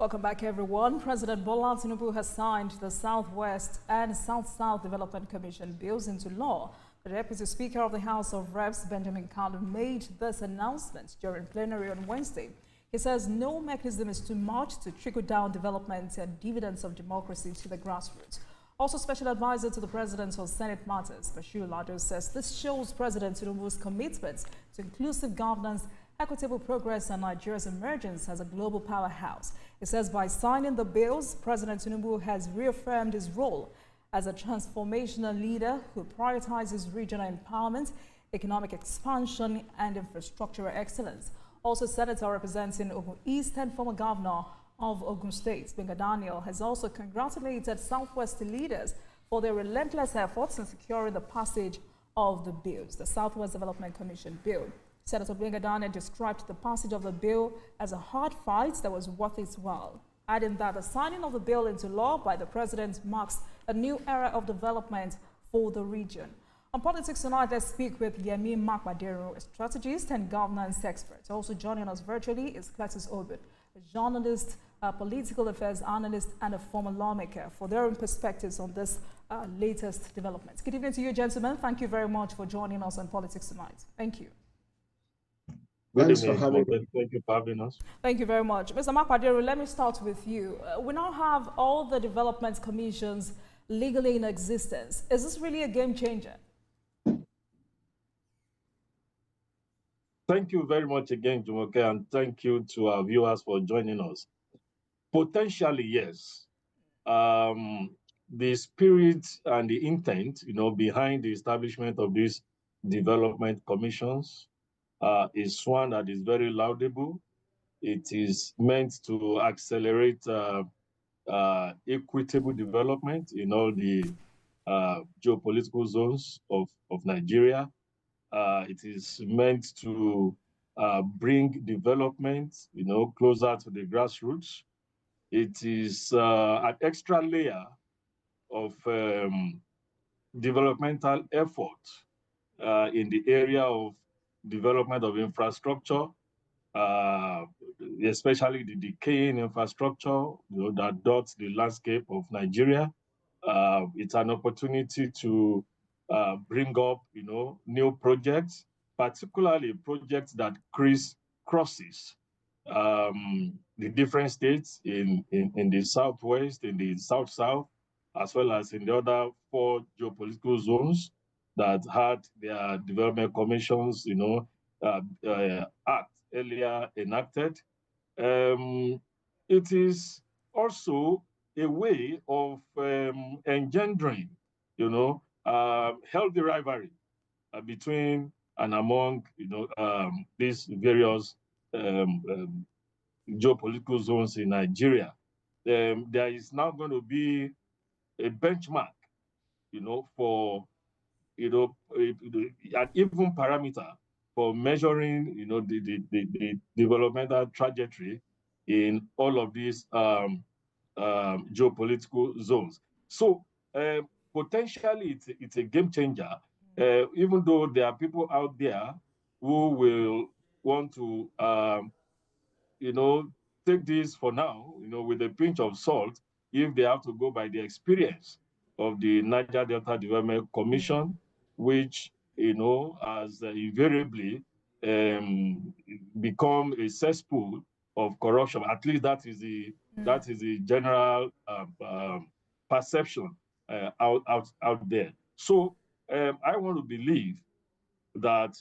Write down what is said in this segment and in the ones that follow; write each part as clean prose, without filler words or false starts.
Welcome back, everyone. President Bola Tinubu has signed the Southwest and South-South Development Commission bills into law. The Deputy Speaker of the House of Reps, Benjamin Kalu, made this announcement during plenary on Wednesday. He says no mechanism is too much to trickle down development and dividends of democracy to the grassroots. Also, Special Advisor to the President on Senate Matters, Bashir Lado, says this shows President Tinubu's commitment to inclusive governance, equitable progress, and Nigeria's emergence as a global powerhouse. It says by signing the bills, President Tinubu has reaffirmed his role as a transformational leader who prioritizes regional empowerment, economic expansion, and infrastructural excellence. Also, Senator representing Ogun East and former governor of Ogun State, Benga Daniel, has also congratulated Southwest leaders for their relentless efforts in securing the passage of the bills. The Southwest Development Commission bill. Senator Benga Daniel described the passage of the bill as a hard fight that was worth its while, adding that the signing of the bill into law by the president marks a new era of development for the region. On Politics Tonight, let's speak with Yemi Makmadero, a strategist and governance expert. Also joining us virtually is Cletus Obed, a journalist, a political affairs analyst, and a former lawmaker, for their own perspectives on this latest developments. Good evening to you, gentlemen. Thank you very much for joining us on Politics Tonight. Thank you. Thanks for having me. Thank you for having us. Thank you very much. Mr. Makmadero, let me start with you. We now have all the development commissions legally in existence. Is this really a game changer? Thank you very much again, Jumoke, and thank you to our viewers for joining us. Potentially, yes. The spirit and the intent, behind the establishment of these development commissions is one that is very laudable. It is meant to accelerate equitable development in all the geopolitical zones of Nigeria. It is meant to bring development, closer to the grassroots. It is an extra layer of developmental effort in the area of development of infrastructure, especially the decaying infrastructure, that dots the landscape of Nigeria. It's an opportunity to bring up, new projects, particularly projects that crosses the different states in the Southwest, in the South-South, as well as in the other 4 geopolitical zones that had their development commissions, act earlier enacted. It is also a way of engendering, healthy rivalry between and among, these various geopolitical zones in Nigeria. There is now going to be a benchmark, for, an even parameter for measuring, the developmental trajectory in all of these geopolitical zones. So potentially it's a game changer, even though there are people out there who will want to, take this for now, with a pinch of salt, if they have to go by the experience of the Niger Delta Development Commission, which, has invariably become a cesspool of corruption. At least that is the general perception out there. So I want to believe that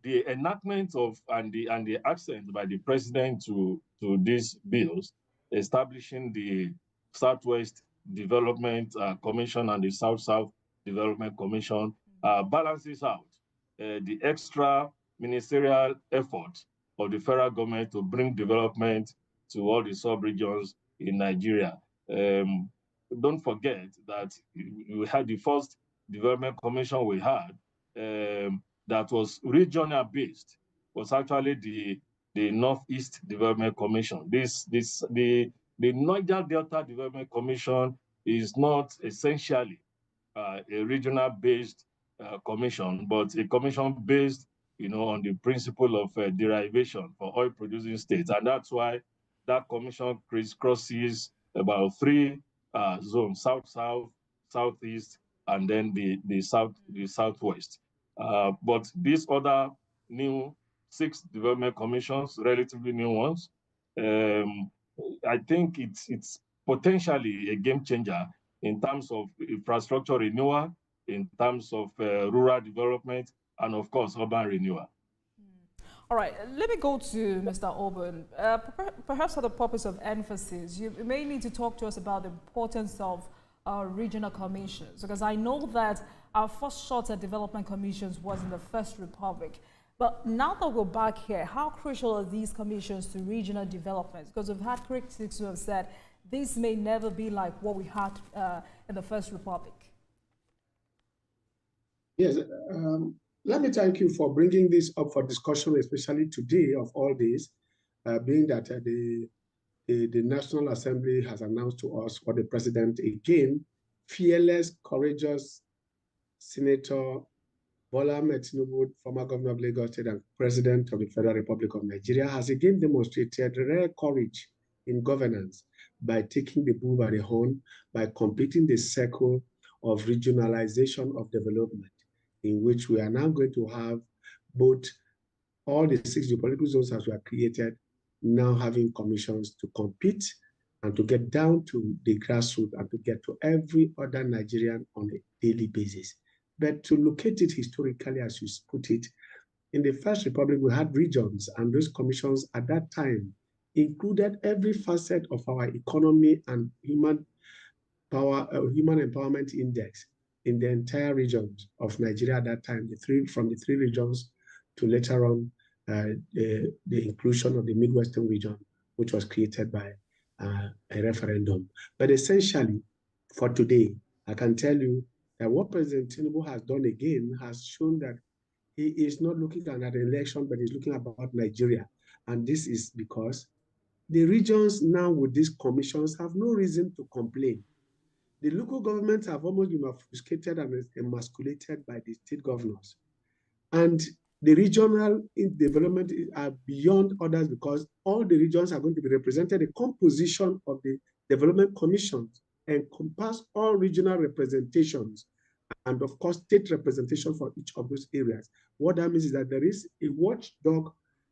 the enactment of and the accent by the president to these bills, establishing the Southwest Development Commission and the South-South Development Commission, balances out the extra ministerial effort of the federal government to bring development to all the sub-regions in Nigeria. Don't forget that we had the first development commission we had that was regional based, was actually the Northeast Development Commission. The Niger Delta Development Commission is not essentially a regional based commission, but a commission based, on the principle of derivation for oil producing states. And that's why that commission crisscrosses about three zones: south, south, southeast, and then the southwest. But these other new 6 development commissions, relatively new ones, I think it's potentially a game changer in terms of infrastructure renewal, in terms of rural development, and of course, urban renewal. All right, let me go to Mr. Auburn. Perhaps for the purpose of emphasis, you may need to talk to us about the importance of regional commissions, because I know that our first shot at development commissions was in the First Republic. But now that we're back here, how crucial are these commissions to regional development? Because we've had critics who have said this may never be like what we had in the First Republic. Yes, let me thank you for bringing this up for discussion, especially today of all this, being that the National Assembly has announced to us, for the president again, fearless, courageous Senator Bola Ahmed Tinubu, former governor of Lagos State and president of the Federal Republic of Nigeria, has again demonstrated rare courage in governance by taking the bull by the horn, by completing the circle of regionalization of development, in which we are now going to have both all the 6 geopolitical zones as we are created, now having commissions to compete and to get down to the grassroots and to get to every other Nigerian on a daily basis. But to locate it historically, as you put it, in the First Republic, we had regions, and those commissions at that time included every facet of our economy and human empowerment index in the entire regions of Nigeria at that time, from the 3 regions to later on the inclusion of the Midwestern region, which was created by a referendum. But essentially, for today, I can tell you that what President Tinubu has done again has shown that he is not looking at an election, but he's looking about Nigeria. And this is because the regions now with these commissions have no reason to complain. The local governments have almost been obfuscated and emasculated by the state governors. And the regional development are beyond others because all the regions are going to be represented. The composition of the development commissions encompass all regional representations and, of course, state representation for each of those areas. What that means is that there is a watchdog,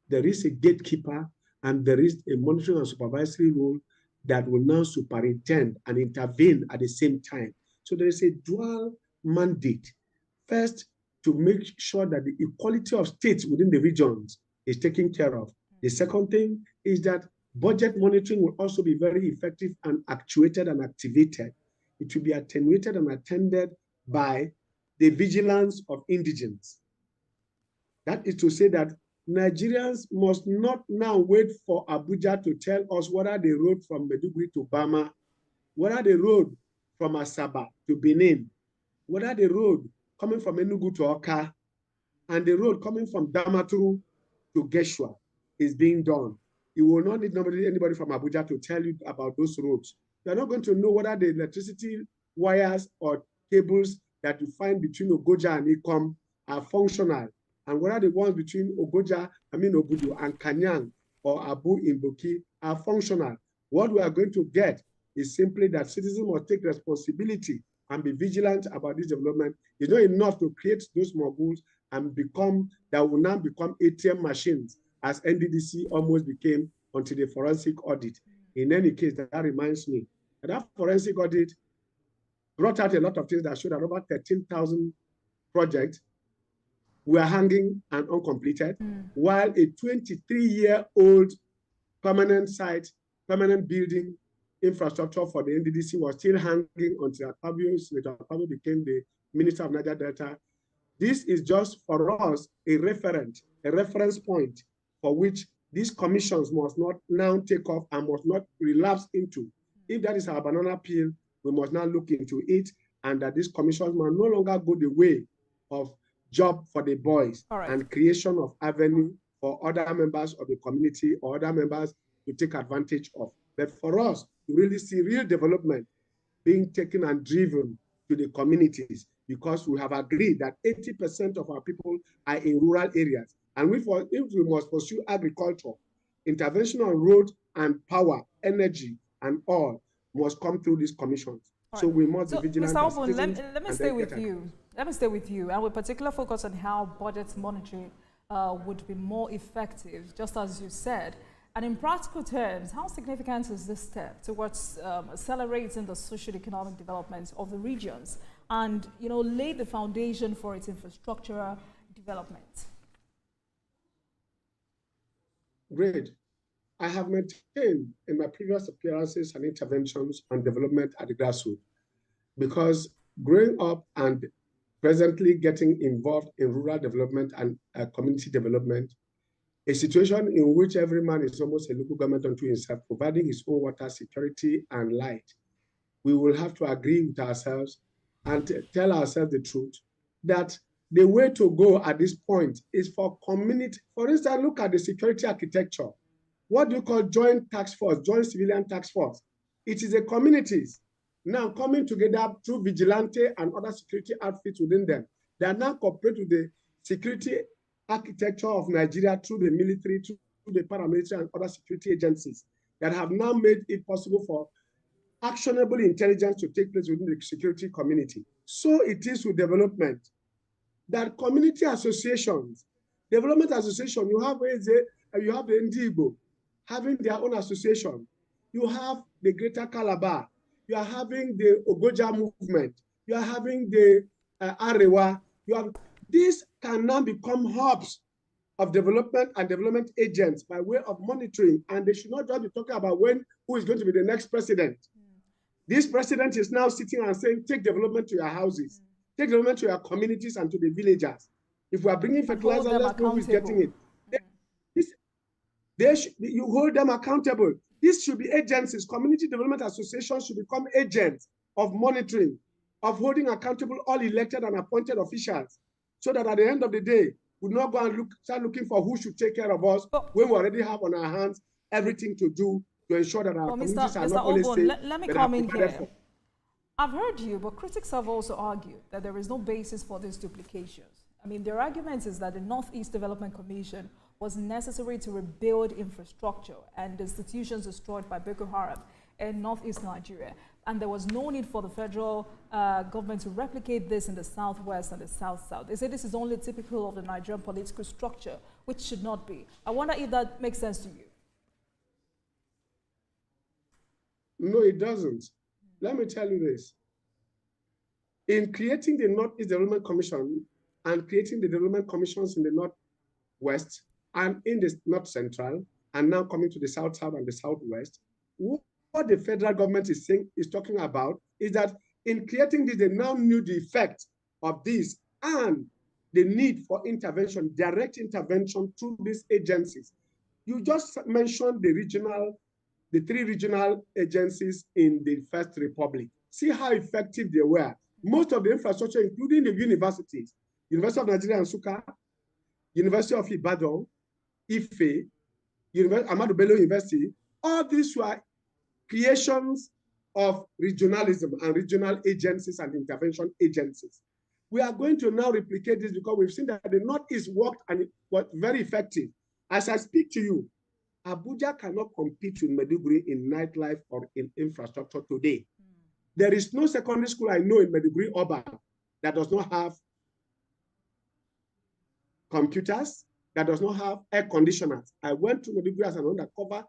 there is a gatekeeper, and there is a monitoring and supervisory role that will now superintend and intervene at the same time. So there is a dual mandate. First, to make sure that the equality of states within the regions is taken care of. The second thing is that budget monitoring will also be very effective and actuated and activated. It will be attenuated and attended by the vigilance of indigents. That is to say that Nigerians must not now wait for Abuja to tell us what are the road from Maiduguri to Bama, what are the road from Asaba to Benin, what are the road coming from Enugu to Oka, and the road coming from Damaturu to Geshua is being done. You will not need anybody from Abuja to tell you about those roads. You're not going to know what are the electricity wires or cables that you find between Ogoja and Ikom are functional, and what are the ones between Obudu and Kanyang or Abu in Boki are functional. What we are going to get is simply that citizens must take responsibility and be vigilant about this development. It's not enough to create those moguls and that will now become ATM machines, as NDDC almost became until the forensic audit. In any case, that reminds me that forensic audit brought out a lot of things that showed that over 13,000 projects were hanging and uncompleted, while a 23-year-old permanent building infrastructure for the NDDC was still hanging until Senator Akpabio became the Minister of Niger Delta. This is just for us a reference point for which these commissions must not now take off and must not relapse into. If that is our banana peel, we must now look into it, and that these commissions must no longer go the way of job for the boys and creation of avenue for other members of the community or other members to take advantage of. But for us to really see real development being taken and driven to the communities, because we have agreed that 80% of our people are in rural areas. And if we must pursue agriculture intervention on road and power, energy, and all must come through these commissions. So we must be vigilant. Mr. Obun, let me stay with you. Let me stay with you, and with particular focus on how budget monitoring would be more effective, just as you said. And in practical terms, how significant is this step towards accelerating the socio-economic development of the regions and, lay the foundation for its infrastructural development? Great. I have maintained in my previous appearances and interventions on development at the grassroots, because growing up and presently getting involved in rural development and community development, a situation in which every man is almost a local government unto himself, providing his own water security and light, we will have to agree with ourselves and tell ourselves the truth that the way to go at this point is for community. For instance, look at the security architecture. What do you call joint task force, joint civilian task force? It is the communities now coming together through vigilante and other security outfits within them. They are now cooperating with the security architecture of Nigeria through the military, through the paramilitary and other security agencies that have now made it possible for actionable intelligence to take place within the security community. So it is with development, that community associations, development association, you have the Ndigo having their own association. You have the Greater Calabar. You are having the Ogoja movement. You are having the Arewa. These can now become hubs of development and development agents by way of monitoring. And they should not just be talking about who is going to be the next president. This president is now sitting and saying, take development to your houses, take development to your communities and to the villagers. If we are bringing fertilizer, let's know who is getting it. You hold them accountable. This should be agencies. Community development associations should become agents of monitoring, of holding accountable all elected and appointed officials, so that at the end of the day, we not go and start looking for who should take care of us when we already have on our hands everything to do to ensure that our communities are not only safe. Let me come in here. I've heard you, but critics have also argued that there is no basis for these duplications. I mean, their argument is that the Northeast Development Commission was necessary to rebuild infrastructure and institutions destroyed by Boko Haram in Northeast Nigeria. And there was no need for the federal government to replicate this in the Southwest and the South-South. They say this is only typical of the Nigerian political structure, which should not be. I wonder if that makes sense to you. No, it doesn't. Let me tell you this. In creating the Northeast Development Commission and creating the development commissions in the Northwest and in the North Central, and now coming to the South-South and the Southwest, what the federal government is talking about is that in creating this, they now knew the effect of this and the need for intervention, direct intervention through these agencies. You just mentioned the three regional agencies in the First Republic. See how effective they were. Most of the infrastructure, including the universities, University of Nigeria and Nsukka, University of Ibadan, Ife, Ahmadu Bello University, all these were creations of regionalism and regional agencies and intervention agencies. We are going to now replicate this because we've seen that the Northeast worked and it was very effective. As I speak to you, Abuja cannot compete with Maiduguri in nightlife or in infrastructure today. There is no secondary school I know in Maiduguri urban that does not have computers, that does not have air conditioners. I went to Maiduguri as an undercover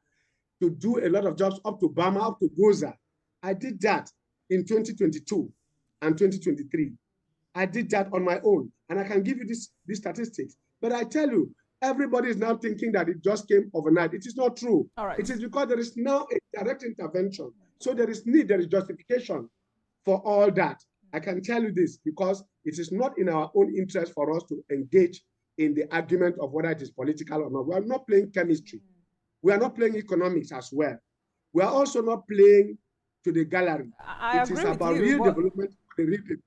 to do a lot of jobs up to Bama, up to Goza. I did that in 2022 and 2023. I did that on my own, and I can give you these statistics. But I tell you, everybody is now thinking that it just came overnight. It is not true. All right. It is because there is now a direct intervention. So there is justification for all that. I can tell you this because it is not in our own interest for us to engage in the argument of whether it is political or not. We are not playing chemistry. We are not playing economics as well. We are also not playing to the gallery. It is about real development for the real people.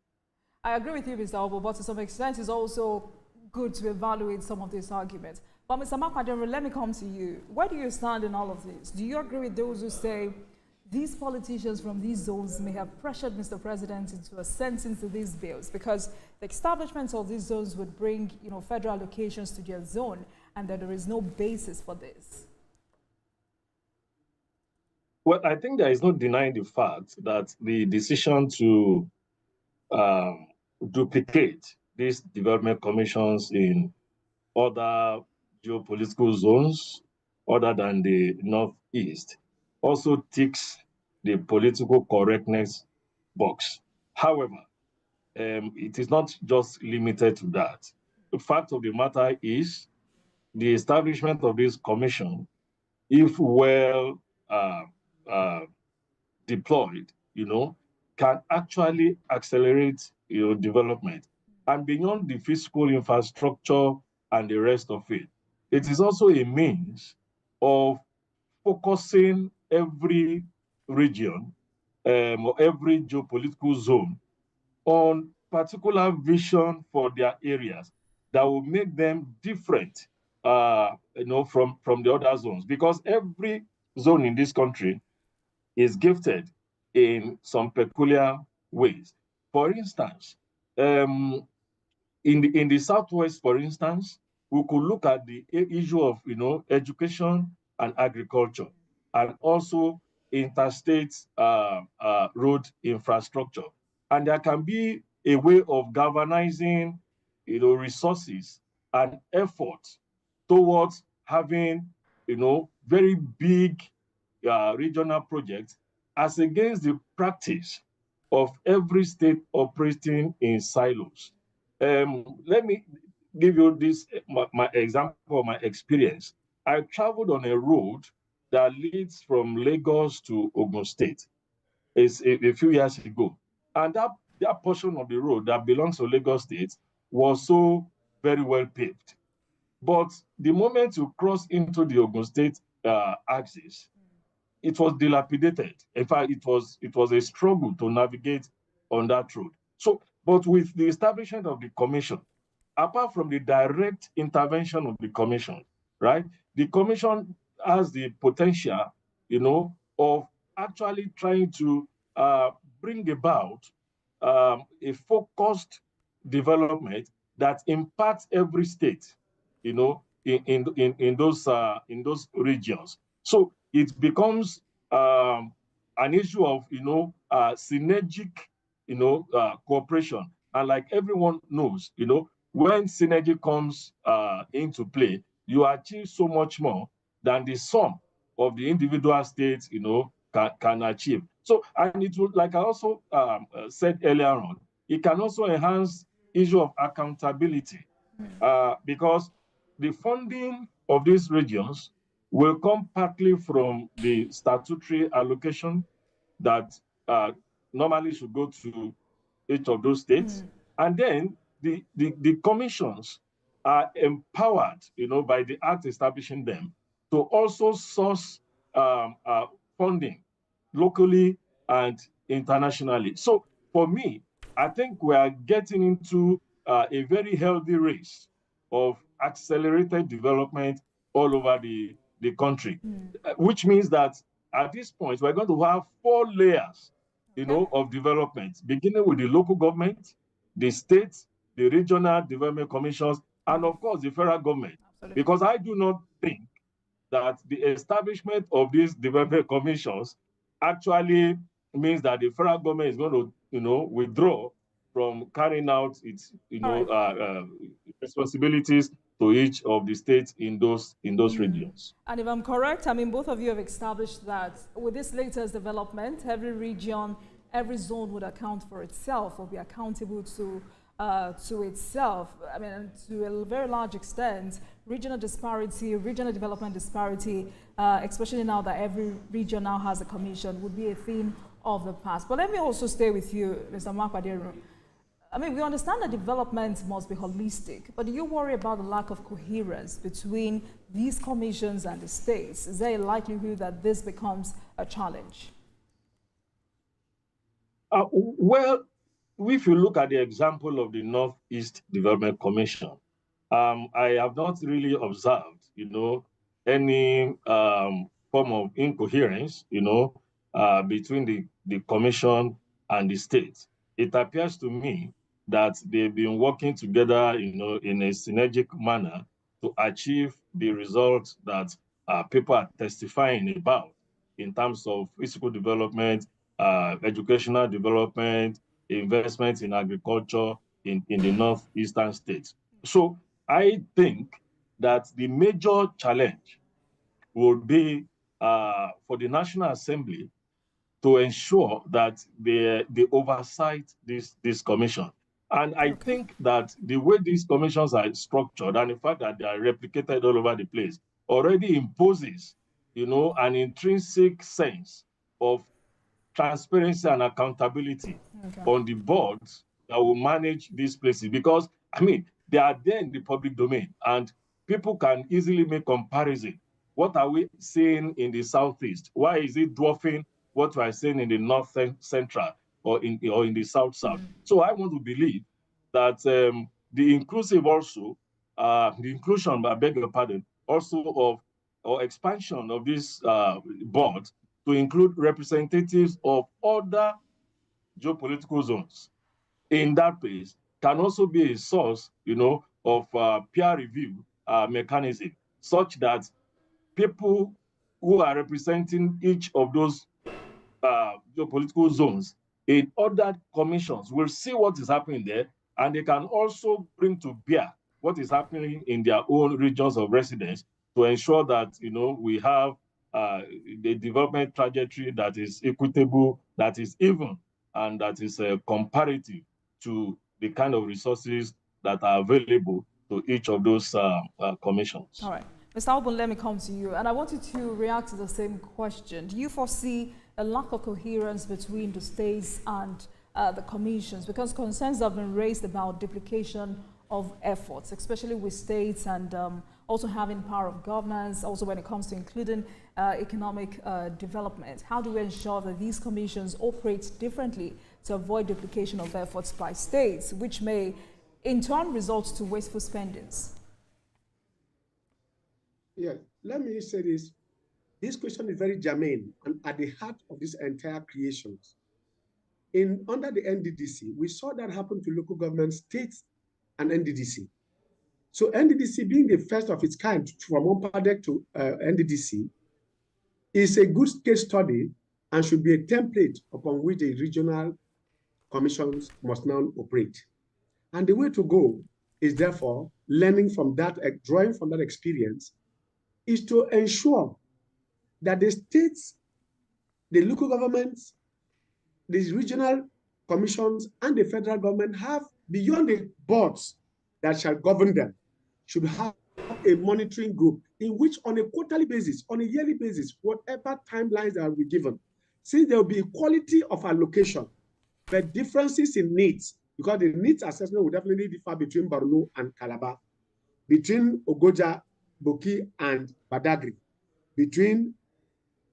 I agree with you, Mr. Obo, but to some extent it's also good to evaluate some of these arguments. But Mr. Makwademre, let me come to you. Where do you stand in all of this? Do you agree with those who say these politicians from these zones may have pressured Mr. President into assenting to these bills because the establishment of these zones would bring, federal allocations to their zone, and that there is no basis for this? Well, I think there is no denying the fact that the decision to duplicate these development commissions in other geopolitical zones other than the Northeast also ticks the political correctness box. However, it is not just limited to that. The fact of the matter is the establishment of this commission, if well uh, uh, deployed, can actually accelerate, development. And beyond the physical infrastructure and the rest of it, it is also a means of focusing every region or every geopolitical zone on particular vision for their areas that will make them different, from the other zones. Because every zone in this country is gifted in some peculiar ways. For instance, in the Southwest, for instance, we could look at the issue of education and agriculture, and also interstate road infrastructure. And there can be a way of galvanizing resources and effort towards having very big regional projects, as against the practice of every state operating in silos. Let me give you this my example of my experience. I traveled on a road that leads from Lagos to Ogun State. It's a few years ago, and that portion of the road that belongs to Lagos State was so very well paved. But the moment you cross into the Ogun State axis, it was dilapidated. In fact, it was a struggle to navigate on that road. So, but with the establishment of the commission, apart from the direct intervention of the commission, right? The commission has the potential, of actually trying to bring about a focused development that impacts every state, in those regions. So it becomes an issue of synergic cooperation. And like everyone knows, when synergy comes into play, you achieve so much more than the sum of the individual states can achieve. So, and it would, like I also said earlier on, it can also enhance issue of accountability, because the funding of these regions will come partly from the statutory allocation that normally should go to each of those states. And then the commissions are empowered, by the act establishing them, to also source funding locally and internationally. So for me, I think we are getting into a very healthy race of accelerated development all over the country, which means that at this point, we're going to have 4 layers, of development, beginning with the local government, the state, the regional development commissions, and of course, the federal government. Absolutely. Because I do not think that the establishment of these development commissions actually means that the federal government is going to, withdraw from carrying out its, responsibilities to each of the states in those regions. And if I'm correct, I mean, both of you have established that with this latest development, every region, every zone would account for itself or be accountable to itself. I mean, to a very large extent, regional disparity, regional development disparity, especially now that every region now has a commission, would be a thing of the past. But let me also stay with you, Mr. Makwaderu. I mean, we understand that development must be holistic, but do you worry about the lack of coherence between these commissions and the states? Is there a likelihood that this becomes a challenge? Well, if you look at the example of the Northeast Development Commission, I have not really observed, any form of incoherence, between the commission and the state. It appears to me that they've been working together, in a synergic manner to achieve the results that people are testifying about. in terms of physical development, educational development, investment in agriculture in the northeastern states. So I think that the major challenge would be for the National Assembly to ensure that they oversight this commission. And I think that the way these commissions are structured and the fact that they are replicated all over the place already imposes, an intrinsic sense of transparency and accountability on the boards that will manage these places. Because, I mean, they are there in the public domain and people can easily make comparison. What are we seeing in the Southeast? Why is it dwarfing what we are seeing in the North Central or in the South? So I want to believe that the inclusive also, the inclusion, I beg your pardon, also of or expansion of this board to include representatives of other geopolitical zones in that place can also be a source, of peer review mechanism, such that people who are representing each of those geopolitical zones in other commissions will see what is happening there, and they can also bring to bear what is happening in their own regions of residence to ensure that we have the development trajectory that is equitable, that is even, and that is comparative to the kind of resources that are available to each of those commissions. All right. Mr. Albon, let me come to you. And I want you to react to the same question. Do you foresee a lack of coherence between the states and the commissions? Because concerns have been raised about duplication of efforts, especially with states and also having power of governance, also when it comes to including economic development. How do we ensure that these commissions operate differently to avoid duplication of efforts by states, which may in turn result to wasteful spendings? Yeah, let me say this. This question is very germane and at the heart of this entire creations. Under the NDDC, we saw that happen to local government, states, and NDDC. So NDDC, being the first of its kind from OMPADEC to NDDC, is a good case study and should be a template upon which the regional commissions must now operate. And the way to go is therefore learning from that, drawing from that experience, is to ensure that the states, the local governments, the regional commissions, and the federal government have, beyond the boards that shall govern them, should have a monitoring group in which on a quarterly basis, on a yearly basis, whatever timelines that will be given, since there will be equality of allocation, but differences in needs, because the needs assessment will definitely differ between Borno and Calabar, between Ogoja, Boki, and Badagry, between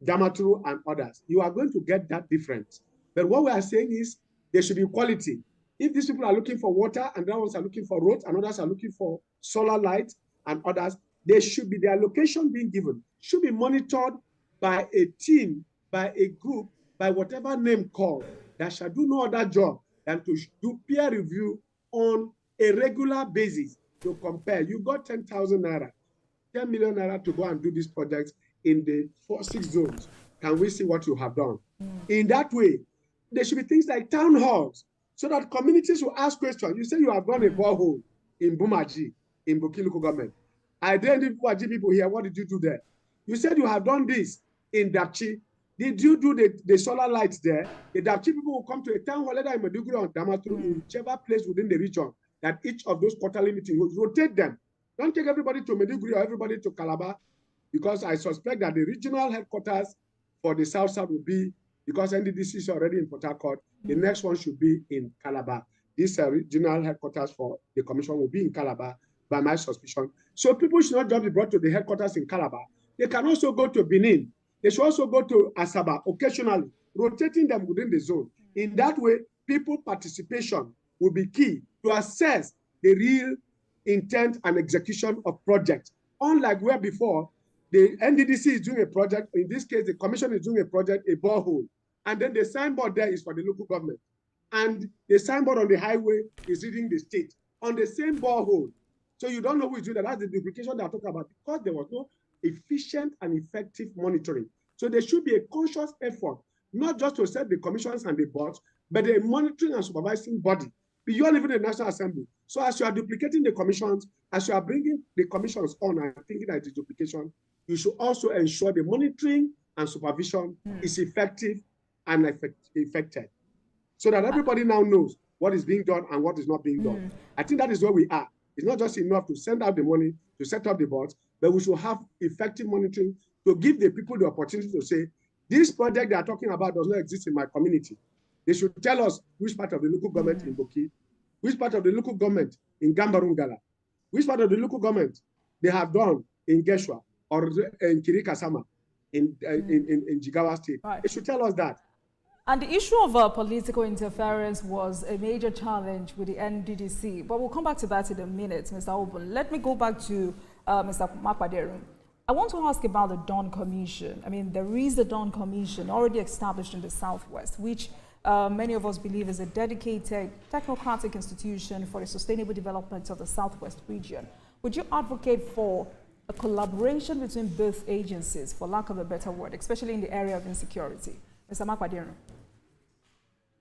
Damaturu and others. You are going to get that difference. But what we are saying is there should be equality. If these people are looking for water and other ones are looking for roads and others are looking for solar lights and others, there should be the allocation being given, should be monitored by a team, by a group, by whatever name called, that shall do no other job than to do peer review on a regular basis to compare. You got 10,000 naira, 10 million naira to go and do these projects in the 6 zones. Can we see what you have done? In that way, there should be things like town halls so that communities will ask questions. You say you have done a borehole in Bumaji, in Boki local government. I didn't need Bumaji people here. What did you do there? You said you have done this in Dapchi. Did you do the solar lights there? The Dapchi people will come to a town hall, either in Maiduguri or Damaturu, in whichever place within the region, that each of those quarterly meetings will rotate them. Don't take everybody to Maiduguri or everybody to Calabar, because I suspect that the regional headquarters for the South will be, because NDDC is already in Port Harcourt, the next one should be in Calabar. This regional headquarters for the commission will be in Calabar, by my suspicion. So people should not just be brought to the headquarters in Calabar. They can also go to Benin. They should also go to Asaba occasionally, rotating them within the zone. In that way, people participation will be key to assess the real intent and execution of projects. Unlike where before, the NDDC is doing a project, in this case, the commission is doing a project, a borehole, and then the signboard there is for the local government. And the signboard on the highway is reading the state on the same borehole. So you don't know who is doing that. That's the duplication that I talk about, because there was no efficient and effective monitoring. So there should be a conscious effort, not just to set the commissions and the boards, but a monitoring and supervising body beyond even the National Assembly. So as you are duplicating the commissions, as you are bringing the commissions on and thinking that it is duplication, you should also ensure the monitoring and supervision is effective and effective, so that everybody now knows what is being done and what is not being done. I think that is where we are. It's not just enough to send out the money to set up the boards, but we should have effective monitoring to give the people the opportunity to say, this project they are talking about does not exist in my community. They should tell us which part of the local government in Boki, which part of the local government in Gambarungala, which part of the local government they have done in Geshwa or in Kirikasama in Jigawa State. Right. They should tell us that. And the issue of political interference was a major challenge with the NDDC. But we'll come back to that in a minute, Mr. Obun. Let me go back to Mr. Makwaderu. I want to ask about the Dawn Commission. I mean, there is the Dawn Commission already established in the Southwest, which many of us believe is a dedicated technocratic institution for the sustainable development of the Southwest region. Would you advocate for a collaboration between both agencies, for lack of a better word, especially in the area of insecurity? Mr. Makwaderu.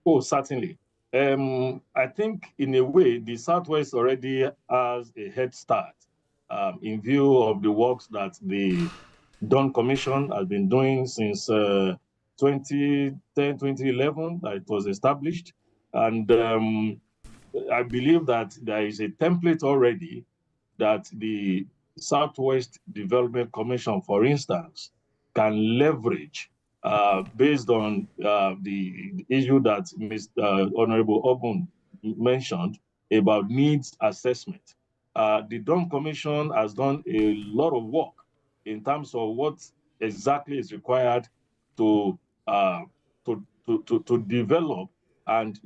Oh, certainly. I think in a way, the Southwest already has a head start in view of the works that the Dawn Commission has been doing since 2010, 2011, that it was established. And I believe that there is a template already that the Southwest Development Commission, for instance, can leverage based on the issue that Mr. Honorable Obun mentioned about needs assessment. The Dawn Commission has done a lot of work in terms of what exactly is required to develop and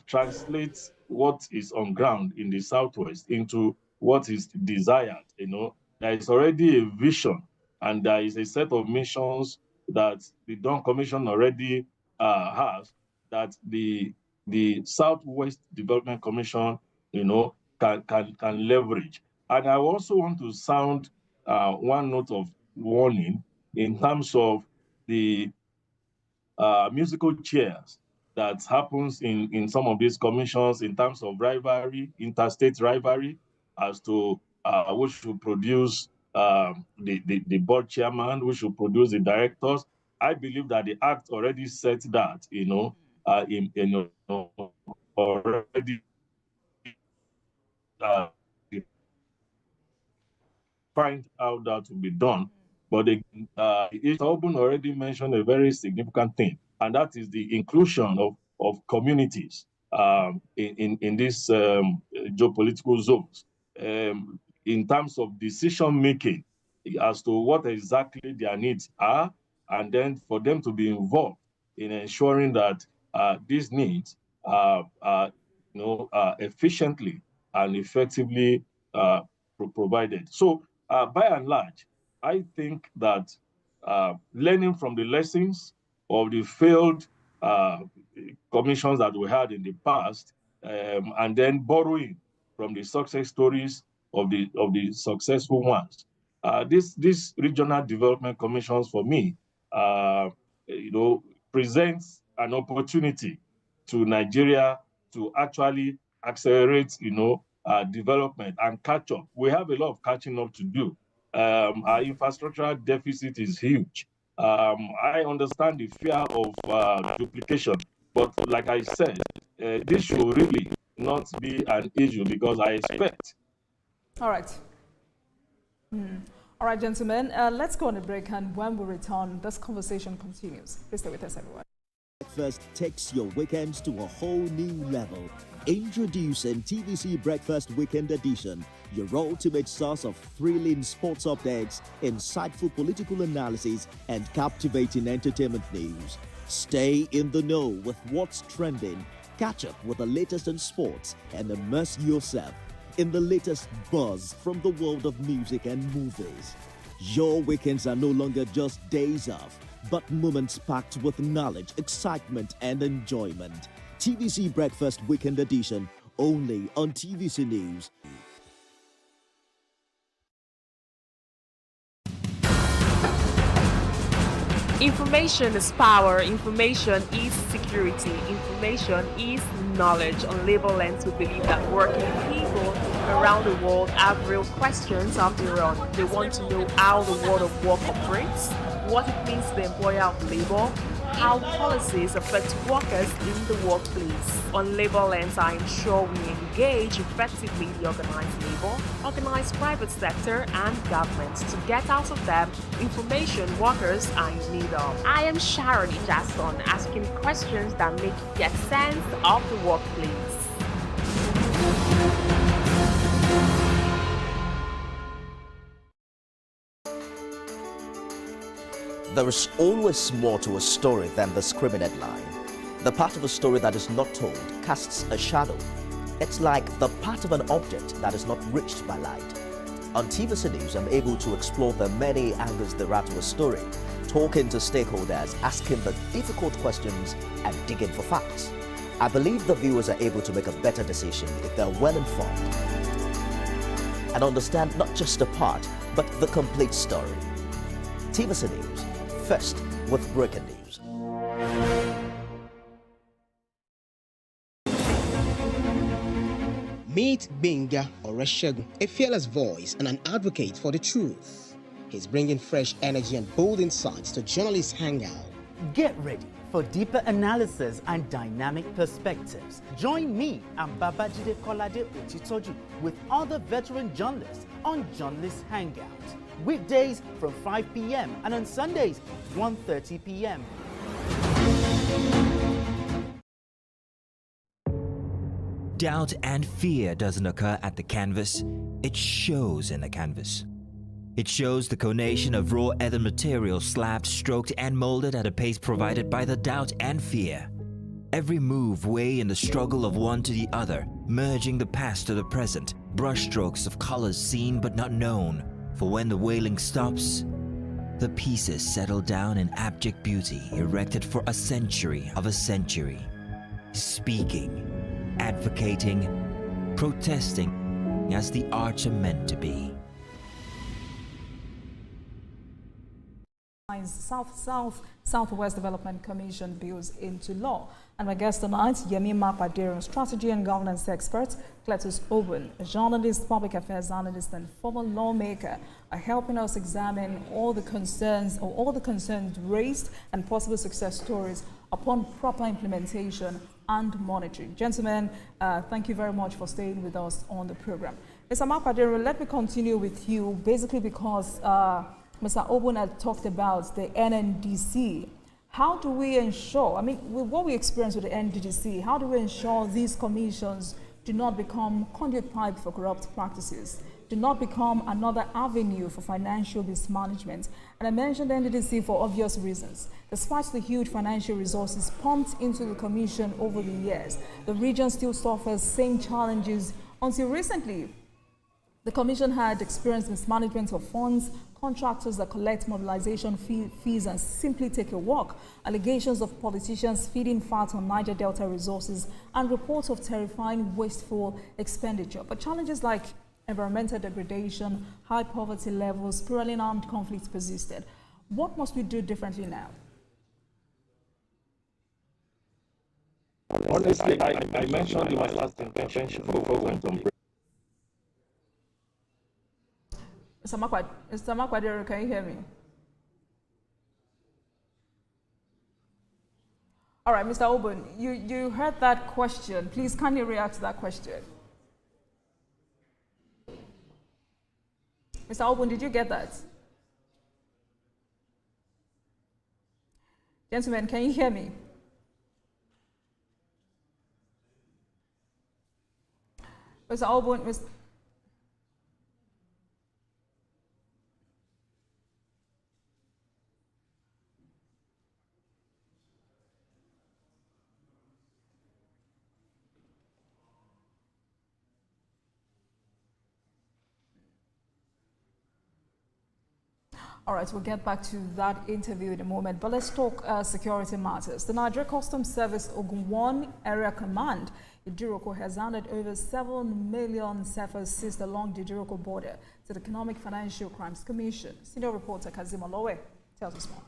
translate what is on ground in the Southwest into what is desired. There is already a vision and there is a set of missions that the Dawn Commission already has, that the Southwest Development Commission, can leverage. And I also want to sound one note of warning in terms of the musical chairs that happens in some of these commissions in terms of rivalry, interstate rivalry, as to who should produce the board chairman, who should produce the directors. I believe that the Act already set that, already find out that to be done. But Obun already mentioned a very significant thing, and that is the inclusion of communities in these geopolitical zones in terms of decision making as to what exactly their needs are, and then for them to be involved in ensuring that these needs are efficiently and effectively provided. So by and large, I think that learning from the lessons of the failed commissions that we had in the past, and then borrowing from the success stories of the successful ones, this regional development commissions, for me, presents an opportunity to Nigeria to actually accelerate, development and catch up. We have a lot of catching up to do. Our infrastructural deficit is huge. I understand the fear of duplication, but like I said, this should really not be an issue, because I expect. All right. All right, gentlemen, let's go on a break, and when we return, this conversation continues. Please stay with us, everyone. Breakfast takes your weekends to a whole new level. Introducing TVC Breakfast Weekend Edition, your ultimate source of thrilling sports updates, insightful political analysis, and captivating entertainment news. Stay in the know with what's trending, catch up with the latest in sports, and immerse yourself in the latest buzz from the world of music and movies. Your weekends are no longer just days off, but moments packed with knowledge, excitement, and enjoyment. TVC Breakfast Weekend Edition, only on TVC News. Information is power, information is security, information is knowledge. On Labor Lens, we believe that working people around the world have real questions of their own. They want to know how the world of work operates, what it means to the employer of labor, how policies affect workers in the workplace. On Labor Lens, I ensure we engage effectively the organized labor, organized private sector, and government to get out of them information workers are in need of. I am Sharon Ijason, asking questions that make you get sense of the workplace. There is always more to a story than the screaming headline. The part of a story that is not told casts a shadow. It's like the part of an object that is not reached by light. On TVC News, I'm able to explore the many angles there are to a story, talking to stakeholders, asking the difficult questions, and digging for facts. I believe the viewers are able to make a better decision if they're well informed and understand not just a part, but the complete story. TVC News, first with breaking news. Meet Benga Oreshegun, a fearless voice and an advocate for the truth. He's bringing fresh energy and bold insights to journalists' hangout. Get ready for deeper analysis and dynamic perspectives. Join me and Babajide Kolade Otitoju with other veteran journalists on Journalists Hangout. Weekdays from 5 p.m. and on Sundays 1:30 p.m. Doubt and fear doesn't occur at the canvas, it shows in the canvas. It shows the conation of raw earthen material slabbed, stroked, and molded at a pace provided by the doubt and fear. Every move weigh in the struggle of one to the other, merging the past to the present, brushstrokes of colors seen but not known. For when the wailing stops, the pieces settle down in abject beauty, erected for a century of a century. Speaking, advocating, protesting as the arts are meant to be. Southwest Development Commission bills into law. And my guest tonight, Yemi Mapadero, strategy and governance expert, Cletus Owen, a journalist, public affairs analyst, and former lawmaker, are helping us examine all the concerns raised and possible success stories upon proper implementation and monitoring. Gentlemen, thank you very much for staying with us on the program. Mr. Mapadero, let me continue with you, basically because Mr. Owen had talked about the NNDC. How do we ensure, I mean, with what we experience with the NDDC, how do we ensure these commissions do not become conduit pipe for corrupt practices, do not become another avenue for financial mismanagement? And I mentioned the NDDC for obvious reasons. Despite the huge financial resources pumped into the commission over the years, the region still suffers same challenges until recently. The commission had experienced mismanagement of funds, contractors that collect mobilization fees and simply take a walk, allegations of politicians feeding fat on Niger Delta resources, and reports of terrifying wasteful expenditure. But challenges like environmental degradation, high poverty levels, spiraling armed conflicts persisted. What must we do differently now? Honestly, I mentioned in my last intervention before we went on break. Mr. Makwadero, can you hear me? All right, Mr. Oben, you heard that question. Please kindly react to that question. Mr. Oben, did you get that? Gentlemen, can you hear me? Mr. Oben, Mr. All right, we'll get back to that interview in a moment, but let's talk security matters. The Nigeria Customs Service Ogun 1 Area Command, Idiroko, has handed over 7 million cefas seized along the Idiroko border to the Economic Financial Crimes Commission. Senior reporter Kazim Olowe tells us more.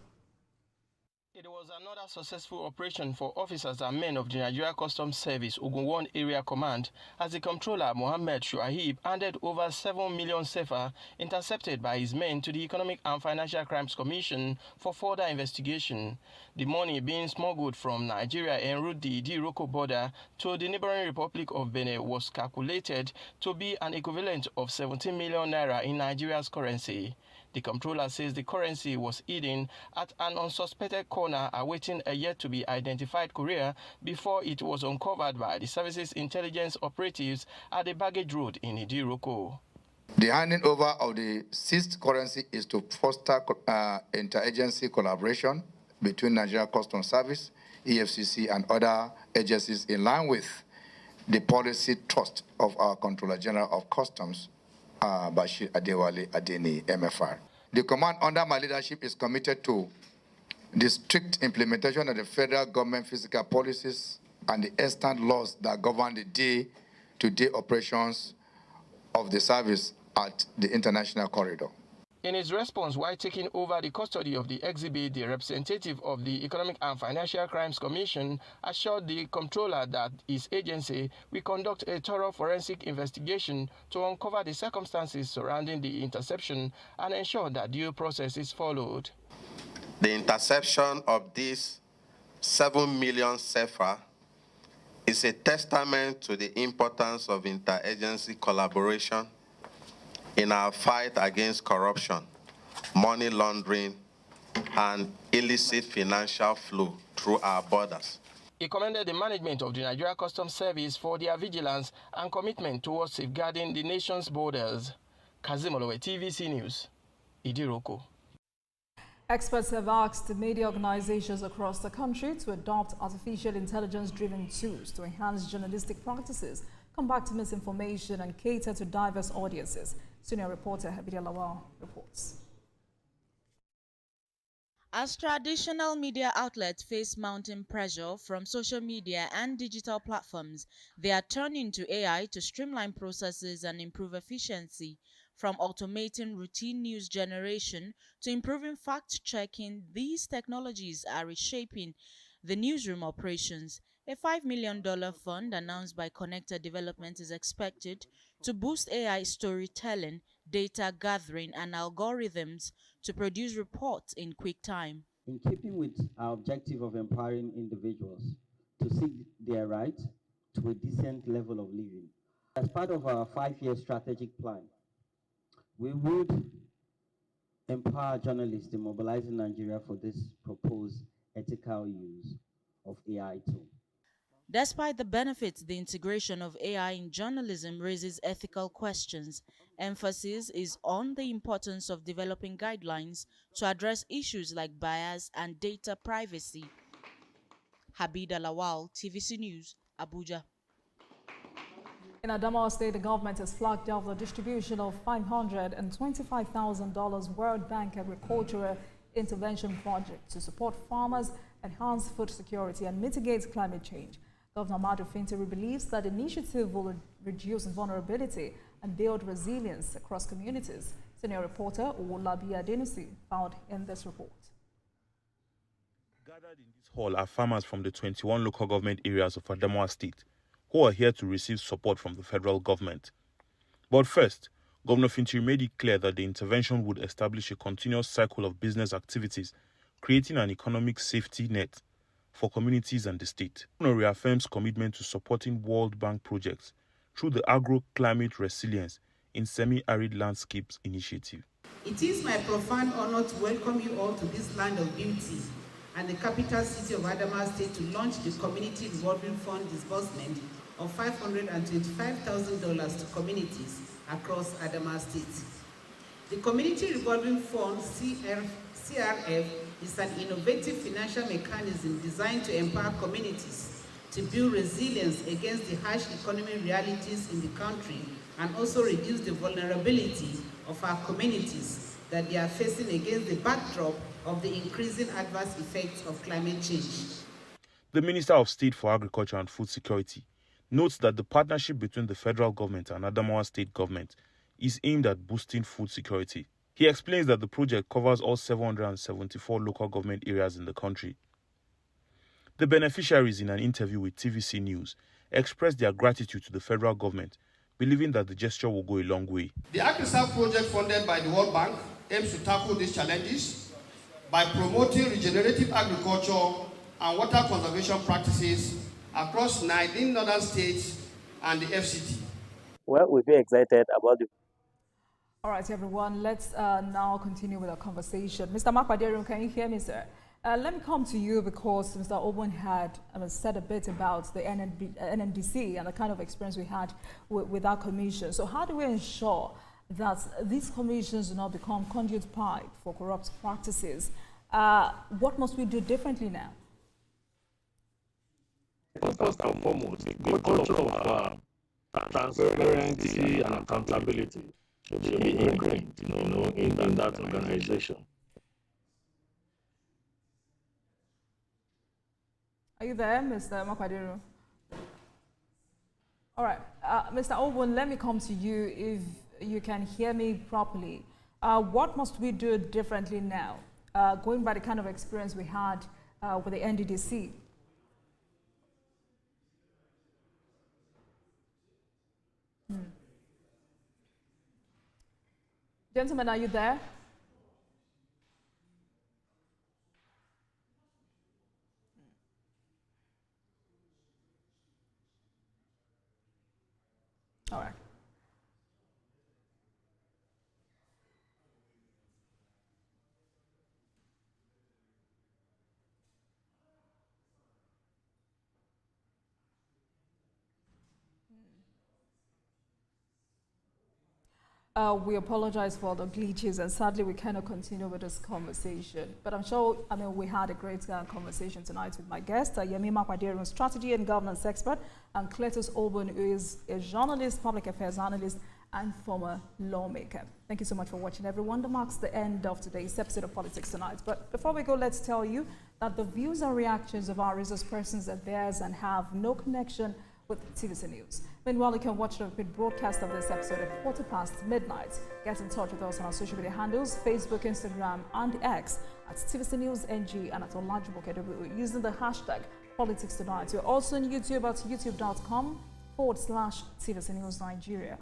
It was another successful operation for officers and men of the Nigeria Customs Service Ogun 1 Area Command as the Comptroller Mohammed Shuaib handed over 7 million sefa intercepted by his men to the Economic and Financial Crimes Commission for further investigation. The money being smuggled from Nigeria en route the Idiroko border to the neighboring Republic of Benin was calculated to be an equivalent of 17 million naira in Nigeria's currency. The comptroller says the currency was hidden at an unsuspected corner awaiting a yet-to-be-identified courier before it was uncovered by the service's intelligence operatives at the baggage road in Idiroko. The handing over of the seized currency is to foster interagency collaboration between Nigeria Customs Service, EFCC, and other agencies in line with the policy trust of our Controller General of Customs, Bashir Adewale Adeni, MFR. The command under my leadership is committed to the strict implementation of the federal government fiscal policies and the extant laws that govern the day-to-day operations of the service at the international corridor. In his response while taking over the custody of the exhibit, the representative of the Economic and Financial Crimes Commission assured the comptroller that his agency will conduct a thorough forensic investigation to uncover the circumstances surrounding the interception and ensure that due process is followed. The interception of this 7 million sefa is a testament to the importance of interagency collaboration in our fight against corruption, money laundering, and illicit financial flow through our borders. He commended the management of the Nigeria Customs Service for their vigilance and commitment towards safeguarding the nation's borders. Kazim Olowe, TVC News, Idiroko. Experts have asked media organizations across the country to adopt artificial intelligence-driven tools to enhance journalistic practices, combat misinformation, and cater to diverse audiences. Senior reporter Habida Lawal reports. As traditional media outlets face mounting pressure from social media and digital platforms, they are turning to AI to streamline processes and improve efficiency. From automating routine news generation to improving fact-checking, these technologies are reshaping the newsroom operations. A $5 million fund announced by Connector Development is expected to boost AI storytelling, data gathering, and algorithms to produce reports in quick time. In keeping with our objective of empowering individuals to seek their right to a decent level of living, as part of our 5-year strategic plan, we would empower journalists in mobilizing Nigeria for this proposed ethical use of AI tool. Despite the benefits, the integration of AI in journalism raises ethical questions. Emphasis is on the importance of developing guidelines to address issues like bias and data privacy. Habida Lawal, TVC News, Abuja. In Adamawa State, the government has flagged off the distribution of $525,000 World Bank Agricultural Intervention Project to support farmers, enhance food security, and mitigate climate change. Governor Madu Fintiri believes that the initiative will reduce vulnerability and build resilience across communities. Senior reporter Owolabi Adenusi found in this report. Gathered in this hall are farmers from the 21 local government areas of Adamawa State who are here to receive support from the federal government. But first, Governor Fintiri made it clear that the intervention would establish a continuous cycle of business activities, creating an economic safety net for communities and the state. Governor reaffirms commitment to supporting World Bank projects through the Agro-Climate Resilience in Semi-Arid Landscapes Initiative. It is my profound honor to welcome you all to this land of beauty and the capital city of Adamawa State to launch the Community Revolving Fund disbursement of $525,000 to communities across Adamawa State. The Community Revolving Fund, CRF, is an innovative financial mechanism designed to empower communities to build resilience against the harsh economic realities in the country and also reduce the vulnerability of our communities that they are facing against the backdrop of the increasing adverse effects of climate change. The Minister of State for Agriculture and Food Security notes that the partnership between the federal government and Adamawa State government is aimed at boosting food security. He explains that the project covers all 774 local government areas in the country. The beneficiaries, in an interview with TVC News, expressed their gratitude to the federal government, believing that the gesture will go a long way. The AgriServe project funded by the World Bank aims to tackle these challenges by promoting regenerative agriculture and water conservation practices across 19 northern states and the FCT. Well, we're very excited about the... All right, everyone, let's now continue with our conversation. Mr. Makwaderu, can you hear me, sir? Let me come to you because Mr. Obun had said a bit about the NNDC and the kind of experience we had with our commission. So how do we ensure that these commissions do not become conduit pipe for corrupt practices? What must we do differently now? First and foremost, the culture of transparency and accountability should be ingrained, in that organization. Are you there, Mr. Makwaderu? All right, Mr. Obun, let me come to you if you can hear me properly. What must we do differently now, going by the kind of experience we had with the NDDC? Gentlemen, are you there? All right. We apologize for the glitches, and sadly we cannot continue with this conversation. But I'm sure, we had a great conversation tonight with my guest, Yemi Makwaderu, strategy and governance expert, and Cletus Obun, who is a journalist, public affairs analyst, and former lawmaker. Thank you so much for watching, everyone. That marks the end of today's episode of Politics Tonight. But before we go, let's tell you that the views and reactions of our resource persons are theirs and have no connection with TVC News. Meanwhile, you can watch the repeat broadcast of this episode at midnight. Get in touch with us on our social media handles, Facebook, Instagram, and X at TVC News NG and at Olajumoke using the hashtag Politics Tonight. We're also on YouTube at youtube.com/TVC News Nigeria.